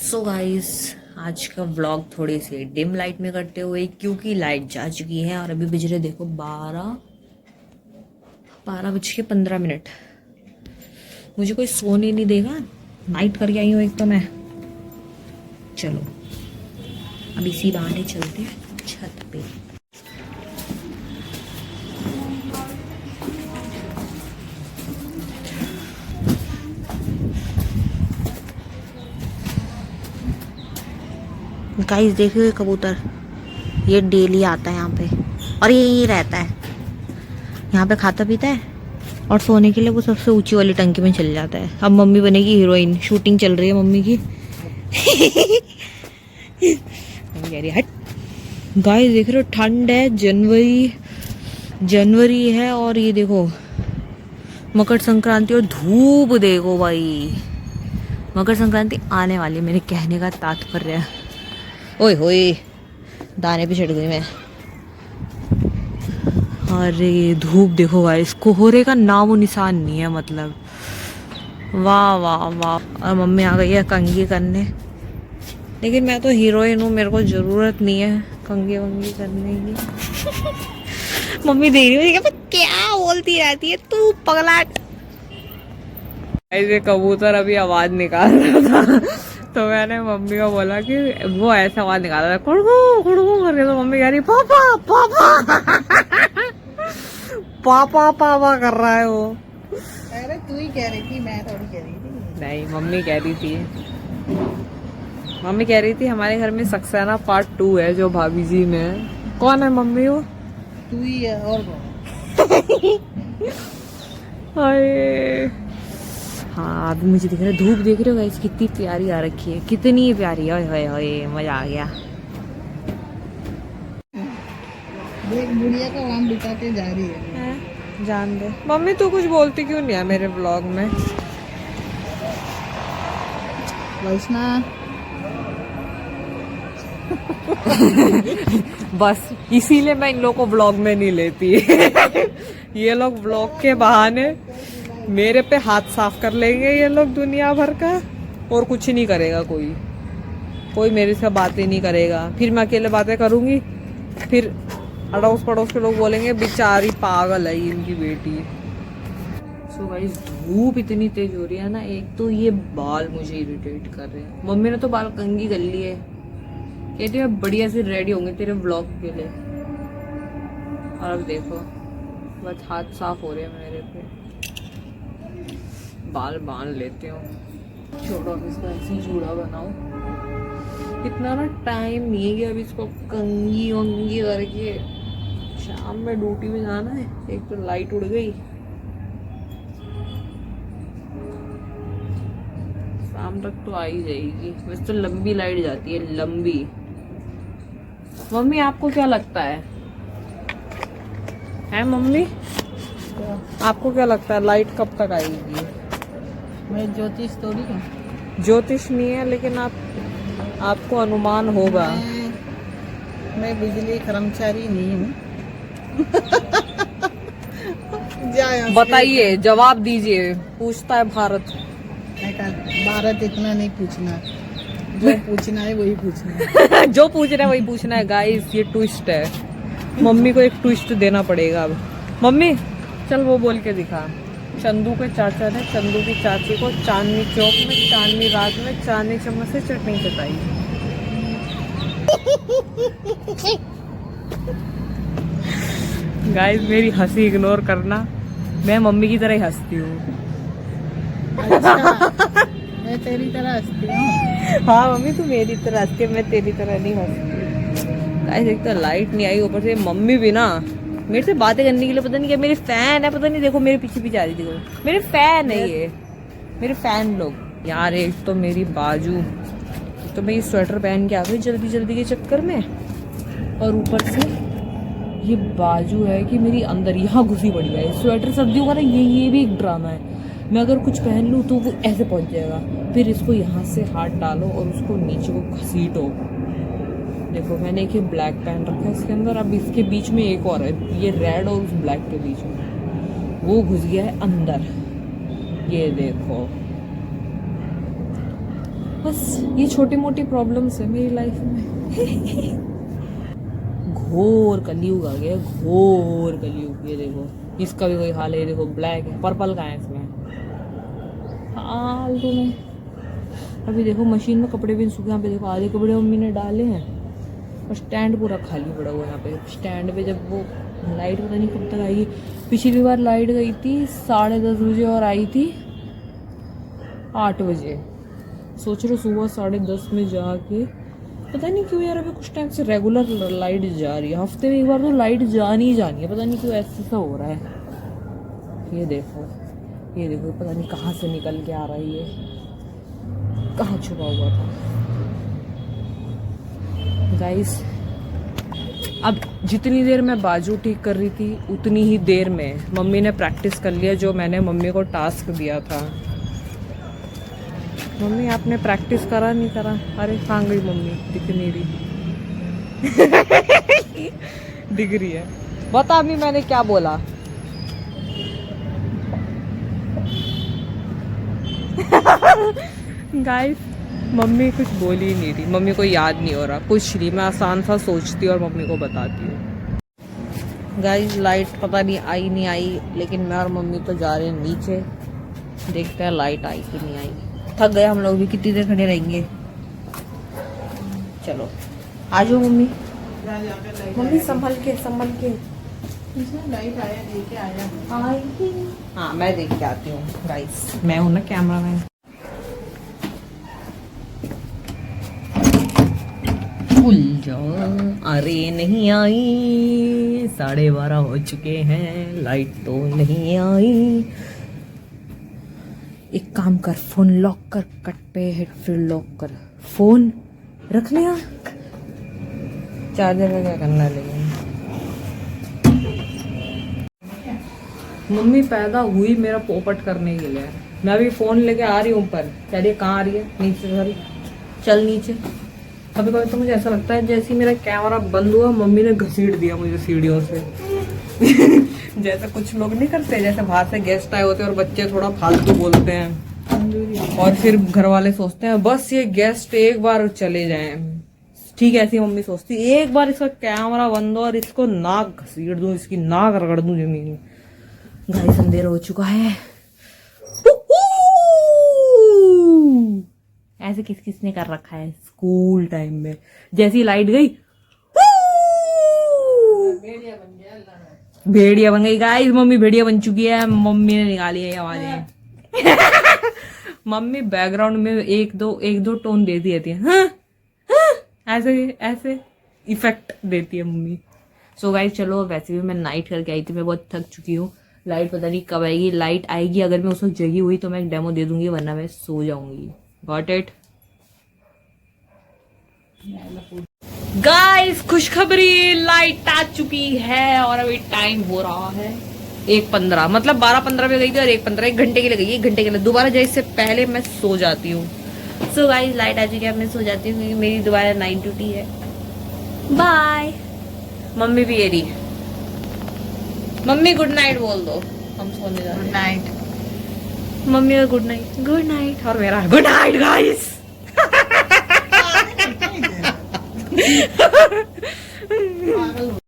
So guys, आज का vlog थोड़ी सी डिम लाइट में करते हुए, क्योंकि लाइट जा चुकी है और अभी बज रहे देखो 12:15। मुझे कोई सोने नहीं देगा। नाइट करके आई हूँ एक तो मैं। चलो अब इसी बहाने चलते हैं छत पे। गाइस देखिए ये कबूतर, ये डेली आता है यहाँ पे और ये यहीं रहता है। यहाँ पे खाता पीता है और सोने के लिए वो सबसे ऊंची वाली टंकी में चल जाता है। अब मम्मी बनेगी हीरोइन, शूटिंग चल रही है मम्मी की। मम्मी कह रही है हट। गाइस देख रहे हो, ठंड है, जनवरी है और ये देखो मकर संक्रांति और धूप देखो भाई। मकर संक्रांति आने वाली, मेरे कहने का तात्पर्य है। ओए होए, दाने पे चढ़ गई मैं। अरे धूप देखो गाइस, कोहरे का नामो निशान नहीं है मतलब। वाह वाह वाह। और मम्मी आ गई है कंघी करने, लेकिन मैं तो हीरोइन हूँ, मेरे को जरूरत नहीं है कंघी वंगी करने की। मम्मी देख रही है क्या बोलती रहती है तू पगलाट। ऐसे कबूतर अभी आवाज निकाल रहा था तो मैंने मम्मी को बोला कि वो ऐसा आवाज निकाल रहा है कुड़कू कुड़कू करके, तो मम्मी कह रही पापा पापा। पापा पापा कर रहा है वो। अरे तू ही कह रही थी, मैं थोड़ी कह रही थी। नहीं, मम्मी कह रही थी। मम्मी कह रही थी हमारे घर में सक्सेना पार्ट 2 है जो भाभी जी में है। कौन है मम्मी वो? तू ही है और कौन? हाय। हाँ अभी मुझे दिख रहा है, धूप देख रहे हो गाइस कितनी प्यारी आ रखी है, कितनी प्यारी है। ओए होए मजा आ गया। देख बुढ़िया का आम बिता के जा रही है। जान दे मम्मी, तू कुछ बोलती क्यों नहीं है मेरे ब्लॉग में? वैष्णा बस इसीलिए मैं इन लोगों को ब्लॉग में नहीं लेती। ये लोग ब्लॉग के बहाने मेरे पे हाथ साफ कर लेंगे ये लोग दुनिया भर का, और कुछ नहीं करेगा कोई मेरे से बातें नहीं करेगा। फिर मैं अकेले बातें करूंगी, फिर अड़ोस पड़ोस के लोग बोलेंगे बेचारी पागल है इनकी बेटी। सो गाइस धूप इतनी तेज हो रही है ना, एक तो ये बाल मुझे इरिटेट कर रहे हैं। मम्मी ने तो बाल कंघी कर लिए, कहती है बढ़िया से रेडी होंगे तेरे व्लॉग के लिए। और अब देखो बस हाथ साफ हो रहे हैं मेरे पे, बाल बांध लेते हो। छोड़ो अब इसको ऐसे ही जूड़ा बनाओ। इतना ना टाइम नहीं है कि अब इसको कंघी वंगी करके शाम में ड्यूटी में जाना है। एक तो लाइट उड़ गई, शाम तक तो आ ही जाएगी। वैसे तो लंबी लाइट जाती है, लंबी। मम्मी आपको क्या लगता है मम्मी? आपको क्या लगता है लाइट कब तक आएगी? मैं ज्योतिष थोड़ी हूँ। ज्योतिष नहीं है, लेकिन आपको अनुमान होगा। मैं बिजली कर्मचारी नहीं हूँ। बताइए, जवाब दीजिए, पूछता है भारत। भारत इतना नहीं पूछना, जो पूछना है वही पूछना है। जो पूछ रहा है वही पूछना है गाइस, ये ट्विस्ट है। मम्मी को एक ट्विस्ट देना पड़ेगा अब। मम्मी चल वो बोल के दिखा। चंदू के चाचा ने चंदू की चाची को चांदनी चौक में चांदनी रात में चांदनी चम्मच से चटनी चटाई। गाइस मेरी हंसी इग्नोर करना, मैं मम्मी की तरह ही हंसती हूँ। अच्छा, मैं तेरी तरह हंसती हूँ। हाँ मम्मी तू मेरी तरह हंसती है, मैं तेरी तरह नहीं हंसती। गाइस एक तो लाइट नहीं आई, ऊपर से मम्मी भी ना मेरे से बातें करने के लिए पता नहीं क्या, मेरे फैन है, पता नहीं देखो मेरे पीछे पीछे आ रही थी वो। मेरे फैन है ये, मेरे फैन लोग यार। एक तो मेरी बाजू, तो मैं ये स्वेटर पहन के आ गई जल्दी जल्दी के चक्कर में, और ऊपर से ये बाजू है कि मेरी अंदर यहाँ घुसी पड़ी है। स्वेटर सर्दियों का ना ये भी एक ड्रामा है। मैं अगर कुछ पहन लूँ तो वो ऐसे पहुँच जाएगा, फिर इसको यहाँ से हाथ डालो और उसको नीचे को घसीटो। देखो मैंने एक ब्लैक पहन रखा है इसके अंदर, अब इसके बीच में एक और है, ये रेड और उस ब्लैक के बीच में वो घुस गया है अंदर। ये देखो बस ये छोटी मोटी प्रॉब्लम्स है मेरी लाइफ में। घोर कलयुग आ गया, घोर कलयुग। ये देखो इसका भी वही हाल है, ये देखो ब्लैक है, पर्पल का है इसमें फालतू में। अभी देखो मशीन में कपड़े भी सूखे, यहाँ पे देखो आधे कपड़े मम्मी ने डाले हैं और स्टैंड पूरा खाली पड़ा हुआ है। यहाँ पे स्टैंड पे जब वो लाइट पता नहीं कब तक आएगी। पिछली बार लाइट गई थी 10:30 बजे और आई थी 8 बजे। सोच रहे सुबह 10:30 में जाके, पता नहीं क्यों यार अभी कुछ टाइम से रेगुलर लाइट जा रही है। हफ्ते में एक बार तो लाइट जानी ही जानी है, पता नहीं क्यों ऐसा हो रहा है। ये देखो पता नहीं कहाँ से निकल के आ रहा है, ये कहाँ छुपा हुआ था। गाइस अब जितनी देर मैं बाजू ठीक कर रही थी उतनी ही देर में मम्मी ने प्रैक्टिस कर लिया जो मैंने मम्मी को टास्क दिया था। मम्मी आपने प्रैक्टिस करा नहीं करा? अरे कहाँ गई मम्मी, दिख नहीं रही। दिख रही है, बता अभी मैंने क्या बोला। गाइस मम्मी कुछ बोल ही नहीं रही, मम्मी को याद नहीं हो रहा कुछ नहीं। मैं आसान सा सोचती हूँ और मम्मी को बताती हूँ। गाइस लाइट पता नहीं आई नहीं आई, लेकिन मैं और मम्मी तो जा रहे हैं नीचे, देखते हैं लाइट आई कि नहीं आई। थक गए हम लोग भी, कितनी देर खड़े रहेंगे। चलो आ जाओ मम्मी। मम्मी संभल के लाइट आया, लेके आया। हाँ मैं देख के आती हूँ। गाइस मैं हूँ ना कैमरा मैन। खुल जाओ। अरे नहीं आई, 12:30 हो चुके हैं, लाइट तो नहीं आई। एक काम कर, फोन लॉक कर, कट पे हेड फिर लॉक कर। फोन रख लिया, चार्जर में क्या करना है। लेकिन मम्मी पैदा हुई मेरा पोपट करने के लिए। मैं अभी फोन लेके आ रही हूँ ऊपर, कह रही है कहाँ आ रही है? नीचे चल नीचे। कभी कभी तो मुझे ऐसा लगता है जैसे मेरा कैमरा बंद हुआ मम्मी ने घसीट दिया मुझे सीढ़ियों से। जैसे कुछ लोग नहीं करते, जैसे बाहर से गेस्ट आए होते हैं और बच्चे थोड़ा फालतू बोलते हैं और फिर घर वाले सोचते हैं बस ये गेस्ट एक बार चले जाएं। ठीक है, ऐसी मम्मी सोचती एक बार इसका कैमरा बंद हो और इसको नाक घसीट दूं, इसकी नाक रगड़ दूं जमीन। गाइस अंधेरा हो चुका है। ऐसे किसने कर रखा है स्कूल टाइम में, जैसी लाइट गई भेड़िया बन गई। गाइस मम्मी भेड़िया बन चुकी है, मम्मी ने निकाली है आवाजें। मम्मी बैकग्राउंड में एक दो टोन देती रहती है। हाँ? ऐसे इफेक्ट देती है मम्मी। सो गाइस चलो, वैसे भी मैं नाइट करके आई थी, मैं बहुत थक चुकी हूँ। लाइट पता नहीं कब आएगी। लाइट आएगी अगर मैं उस वक्त जगी हुई तो मैं एक डेमो दे दूंगी, वरना मैं सो जाऊंगी। Got it guys? खुशखबरी, लाइट आ चुकी है और अभी टाइम हो रहा है 1:15, मतलब 12:15 में गई थी और 1:15, 1 घंटे के लिए गई, 1 घंटे के लिए। दोबारा जाए इससे पहले मैं सो जाती हूँ। सो गाइस लाइट आ चुकी है, मैं सो जाती हूँ क्योंकि मेरी दोबारा नाइट ड्यूटी है। बाय। मम्मी भी ये रही। मम्मी गुड नाइट बोल दो, हम सोने जा रहे हैं। गुड नाइट मम्मी का गुड नाइट और मेरा गुड नाइट गाइस।